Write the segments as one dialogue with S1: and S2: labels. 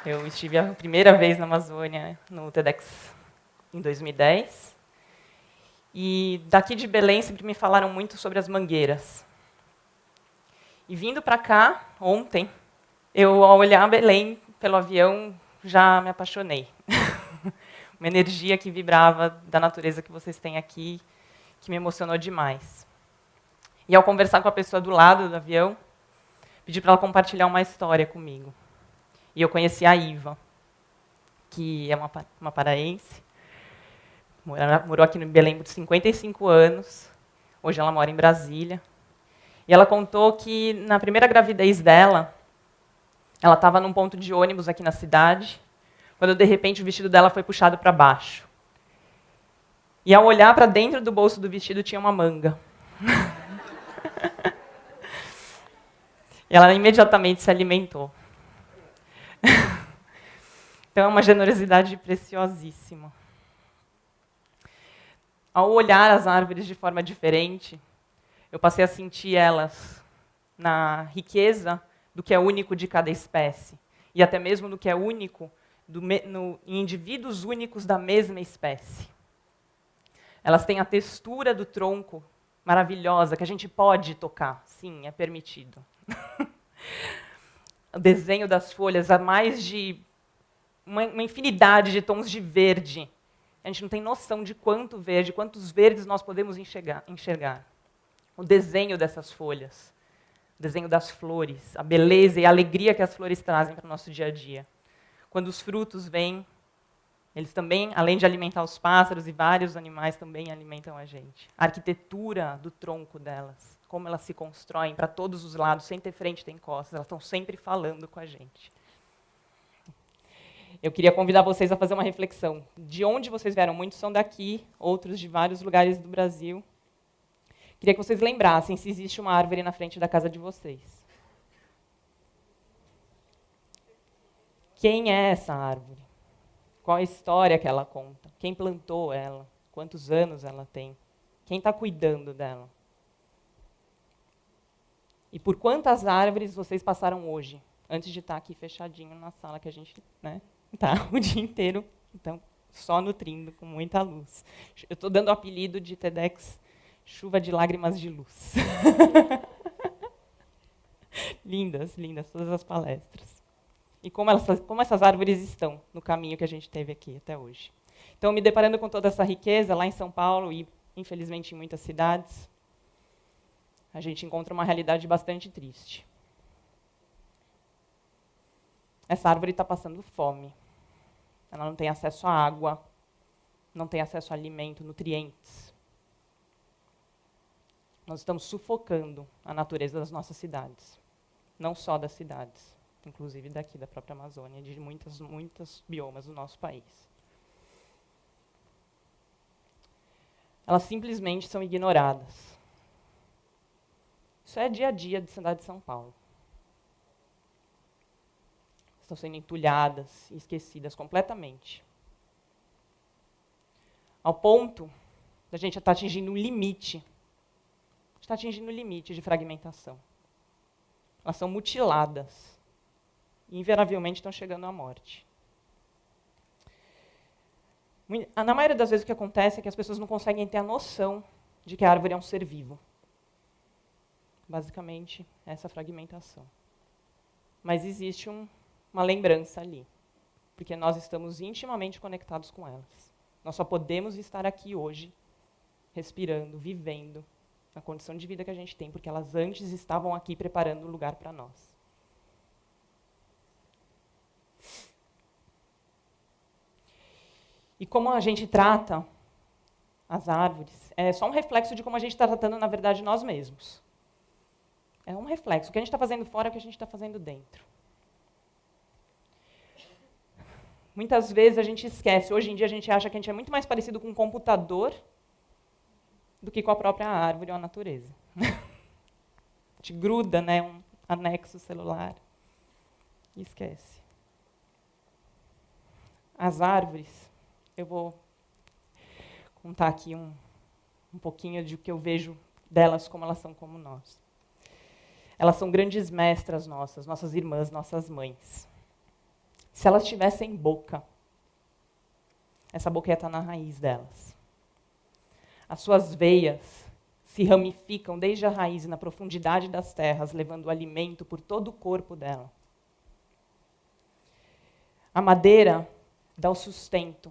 S1: Eu estive a primeira vez na Amazônia, no TEDx, em 2010. E daqui de Belém sempre me falaram muito sobre as mangueiras. E vindo para cá, ontem, eu, ao olhar Belém pelo avião, já me apaixonei. Uma energia que vibrava da natureza que vocês têm aqui, que me emocionou demais. E ao conversar com a pessoa do lado do avião, pedi para ela compartilhar uma história comigo. E eu conheci a Iva, que é uma paraense, morou aqui no Belém por 55 anos, hoje ela mora em Brasília. E ela contou que, na primeira gravidez dela, ela estava num ponto de ônibus aqui na cidade, quando, de repente, o vestido dela foi puxado para baixo. E, ao olhar para dentro do bolso do vestido, tinha uma manga. E ela imediatamente se alimentou. Então, é uma generosidade preciosíssima. Ao olhar as árvores de forma diferente, eu passei a sentir elas na riqueza do que é único de cada espécie, e até mesmo do que é único em indivíduos únicos da mesma espécie. Elas têm a textura do tronco maravilhosa, que a gente pode tocar, sim, é permitido. O desenho das folhas há mais de uma infinidade de tons de verde. A gente não tem noção de quanto verde, quantos verdes nós podemos enxergar. O desenho dessas folhas, o desenho das flores, a beleza e a alegria que as flores trazem para o nosso dia a dia. Quando os frutos vêm, eles também, além de alimentar os pássaros e vários animais, também alimentam a gente. A arquitetura do tronco delas, como elas se constroem para todos os lados, sem ter frente, tem costas, elas estão sempre falando com a gente. Eu queria convidar vocês a fazer uma reflexão. De onde vocês vieram? Muitos são daqui, outros de vários lugares do Brasil. Queria que vocês lembrassem se existe uma árvore na frente da casa de vocês. Quem é essa árvore? Qual a história que ela conta? Quem plantou ela? Quantos anos ela tem? Quem está cuidando dela? E por quantas árvores vocês passaram hoje, antes de estar aqui fechadinho na sala que a gente está o dia inteiro, então, só nutrindo com muita luz. Eu estou dando o apelido de TEDx Chuva de Lágrimas de Luz. Lindas, lindas, todas as palestras. E como essas árvores estão no caminho que a gente teve aqui até hoje. Então, me deparando com toda essa riqueza, lá em São Paulo e, infelizmente, em muitas cidades, a gente encontra uma realidade bastante triste. Essa árvore está passando fome. Ela não tem acesso à água, não tem acesso a alimento, nutrientes. Nós estamos sufocando a natureza das nossas cidades. Não só das cidades, inclusive daqui, da própria Amazônia, de muitos biomas do nosso país. Elas simplesmente são ignoradas. Isso é dia a dia da cidade de São Paulo. Estão sendo entulhadas e esquecidas completamente. Ao ponto da gente estar atingindo um limite. Está atingindo um limite de fragmentação. Elas são mutiladas. E, invariavelmente, estão chegando à morte. Na maioria das vezes, o que acontece é que as pessoas não conseguem ter a noção de que a árvore é um ser vivo. Basicamente, essa fragmentação. Mas existe uma lembrança ali, porque nós estamos intimamente conectados com elas. Nós só podemos estar aqui hoje, respirando, vivendo, na condição de vida que a gente tem, porque elas antes estavam aqui preparando o lugar para nós. E como a gente trata as árvores, é só um reflexo de como a gente está tratando, na verdade, nós mesmos. É um reflexo. O que a gente está fazendo fora é o que a gente está fazendo dentro. Muitas vezes a gente esquece. Hoje em dia a gente acha que a gente é muito mais parecido com um computador do que com a própria árvore ou a natureza. A gente gruda, né, um anexo celular e esquece. As árvores, eu vou contar aqui um pouquinho de o que eu vejo delas, como elas são como nós. Elas são grandes mestras nossas irmãs, nossas mães. Se elas tivessem boca, essa boca ia estar na raiz delas. As suas veias se ramificam desde a raiz e na profundidade das terras, levando alimento por todo o corpo dela. A madeira dá o sustento,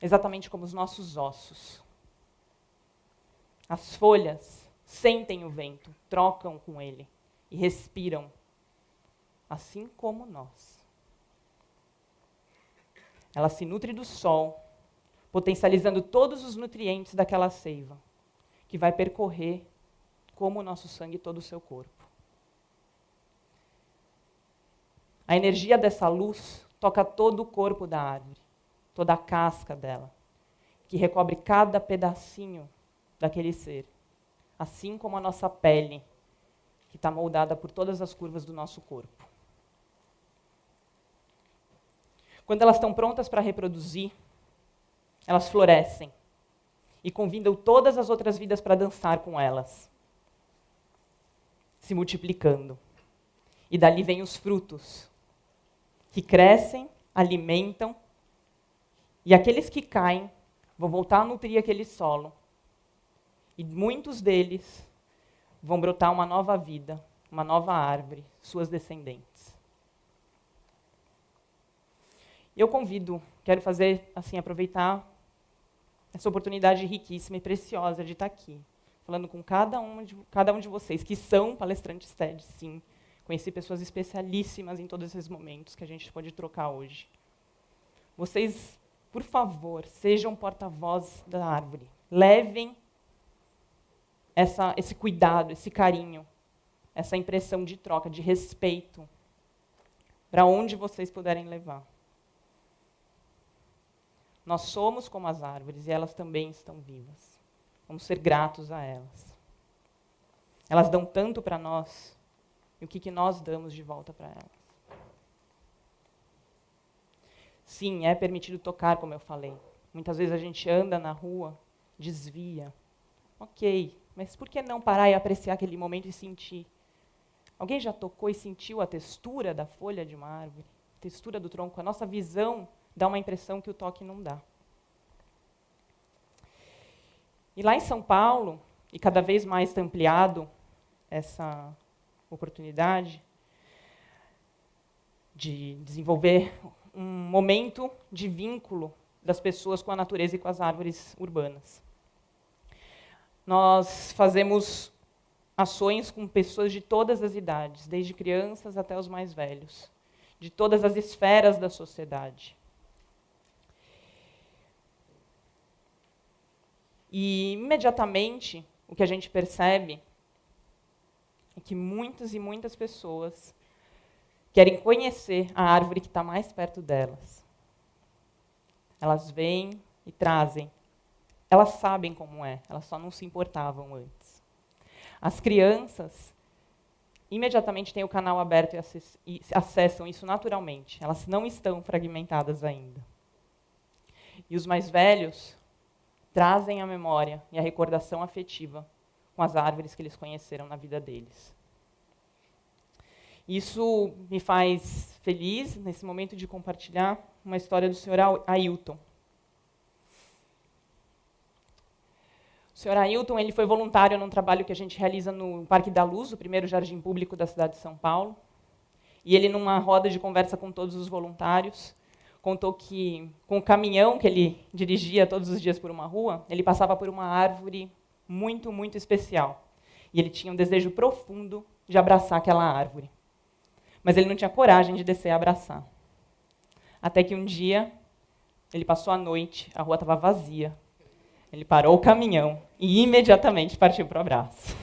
S1: exatamente como os nossos ossos. As folhas sentem o vento, trocam com ele e respiram, assim como nós. Ela se nutre do sol, potencializando todos os nutrientes daquela seiva, que vai percorrer, como o nosso sangue, todo o seu corpo. A energia dessa luz toca todo o corpo da árvore, toda a casca dela, que recobre cada pedacinho daquele ser, assim como a nossa pele, que está moldada por todas as curvas do nosso corpo. Quando elas estão prontas para reproduzir, elas florescem e convidam todas as outras vidas para dançar com elas, se multiplicando. E dali vêm os frutos, que crescem, alimentam, e aqueles que caem vão voltar a nutrir aquele solo. E muitos deles vão brotar uma nova vida, uma nova árvore, suas descendentes. Eu convido, quero fazer, assim, aproveitar essa oportunidade riquíssima e preciosa de estar aqui, falando com cada um de vocês, que são palestrantes TED, sim. Conheci pessoas especialíssimas em todos esses momentos que a gente pode trocar hoje. Vocês, por favor, sejam porta-voz da árvore. Levem esse cuidado, esse carinho, essa impressão de troca, de respeito, para onde vocês puderem levar. Nós somos como as árvores e elas também estão vivas. Vamos ser gratos a elas. Elas dão tanto para nós, e o que nós damos de volta para elas? Sim, é permitido tocar, como eu falei. Muitas vezes a gente anda na rua, desvia. Ok, mas por que não parar e apreciar aquele momento e sentir? Alguém já tocou e sentiu a textura da folha de uma árvore? A textura do tronco? A nossa visão dá uma impressão que o toque não dá. E lá em São Paulo, e cada vez mais está ampliado essa oportunidade de desenvolver um momento de vínculo das pessoas com a natureza e com as árvores urbanas. Nós fazemos ações com pessoas de todas as idades, desde crianças até os mais velhos, de todas as esferas da sociedade. E, imediatamente, o que a gente percebe é que muitas e muitas pessoas querem conhecer a árvore que está mais perto delas. Elas vêm e trazem. Elas sabem como é, elas só não se importavam antes. As crianças imediatamente têm o canal aberto e acessam isso naturalmente. Elas não estão fragmentadas ainda. E os mais velhos trazem a memória e a recordação afetiva com as árvores que eles conheceram na vida deles. Isso me faz feliz, nesse momento, de compartilhar uma história do Sr. Ailton. O Sr. Ailton, ele foi voluntário num trabalho que a gente realiza no Parque da Luz, o primeiro jardim público da cidade de São Paulo. E ele, numa roda de conversa com todos os voluntários, contou que, com o caminhão que ele dirigia todos os dias por uma rua, ele passava por uma árvore muito, muito especial. E ele tinha um desejo profundo de abraçar aquela árvore. Mas ele não tinha coragem de descer e abraçar. Até que um dia, ele passou a noite, a rua estava vazia. Ele parou o caminhão e imediatamente partiu para o abraço.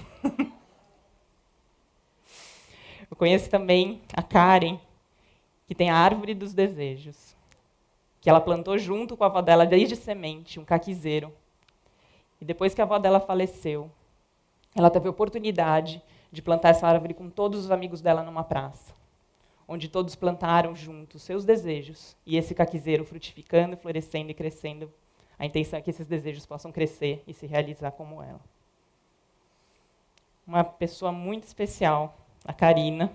S1: Eu conheço também a Karen, que tem a árvore dos desejos, que ela plantou junto com a avó dela desde semente, um caquizeiro. E depois que a avó dela faleceu, ela teve a oportunidade de plantar essa árvore com todos os amigos dela numa praça, onde todos plantaram juntos seus desejos, e esse caquizeiro frutificando, florescendo e crescendo. A intenção é que esses desejos possam crescer e se realizar como ela. Uma pessoa muito especial, a Karina.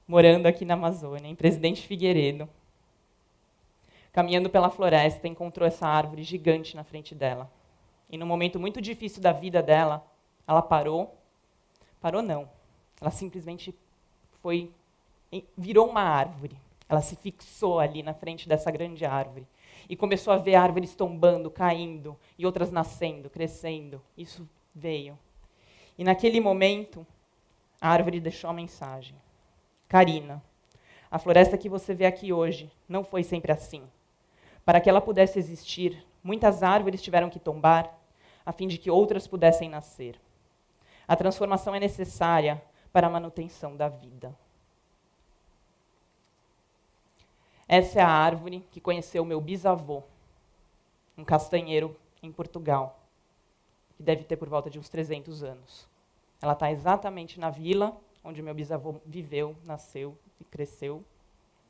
S1: morando aqui na Amazônia, em Presidente Figueiredo, caminhando pela floresta, encontrou essa árvore gigante na frente dela. E num momento muito difícil da vida dela, ela parou. Parou não. Ela simplesmente virou uma árvore. Ela se fixou ali na frente dessa grande árvore. E começou a ver árvores tombando, caindo, e outras nascendo, crescendo. Isso veio. E naquele momento, a árvore deixou a mensagem. Karina, a floresta que você vê aqui hoje não foi sempre assim. Para que ela pudesse existir, muitas árvores tiveram que tombar, a fim de que outras pudessem nascer. A transformação é necessária para a manutenção da vida. Essa é a árvore que conheceu meu bisavô, um castanheiro em Portugal, que deve ter por volta de uns 300 anos. Ela está exatamente na vila onde meu bisavô viveu, nasceu e cresceu,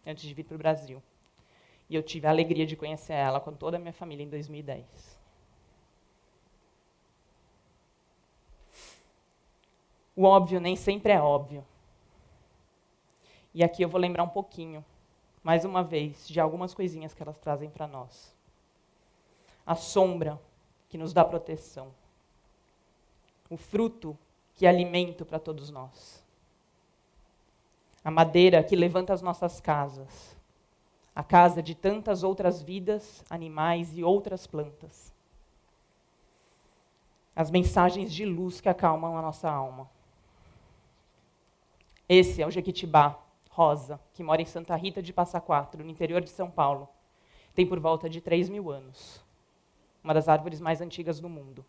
S1: antes de vir para o Brasil. E eu tive a alegria de conhecer ela com toda a minha família em 2010. O óbvio nem sempre é óbvio. E aqui eu vou lembrar um pouquinho, mais uma vez, de algumas coisinhas que elas trazem para nós. A sombra, que nos dá proteção. O fruto, que é alimento para todos nós. A madeira, que levanta as nossas casas. A casa de tantas outras vidas, animais e outras plantas. As mensagens de luz que acalmam a nossa alma. Esse é o jequitibá rosa, que mora em Santa Rita de Passa Quatro, no interior de São Paulo. Tem por volta de 3.000 anos. Uma das árvores mais antigas do mundo.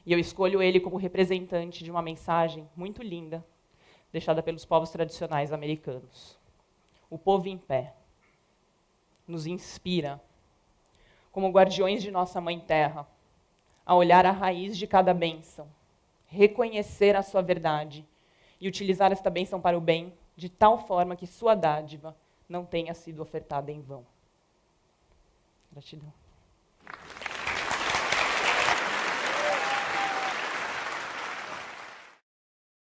S1: E eu escolho ele como representante de uma mensagem muito linda, deixada pelos povos tradicionais americanos. O povo em pé nos inspira, como guardiões de nossa Mãe Terra, a olhar a raiz de cada bênção, reconhecer a sua verdade e utilizar esta bênção para o bem, de tal forma que sua dádiva não tenha sido ofertada em vão. Gratidão.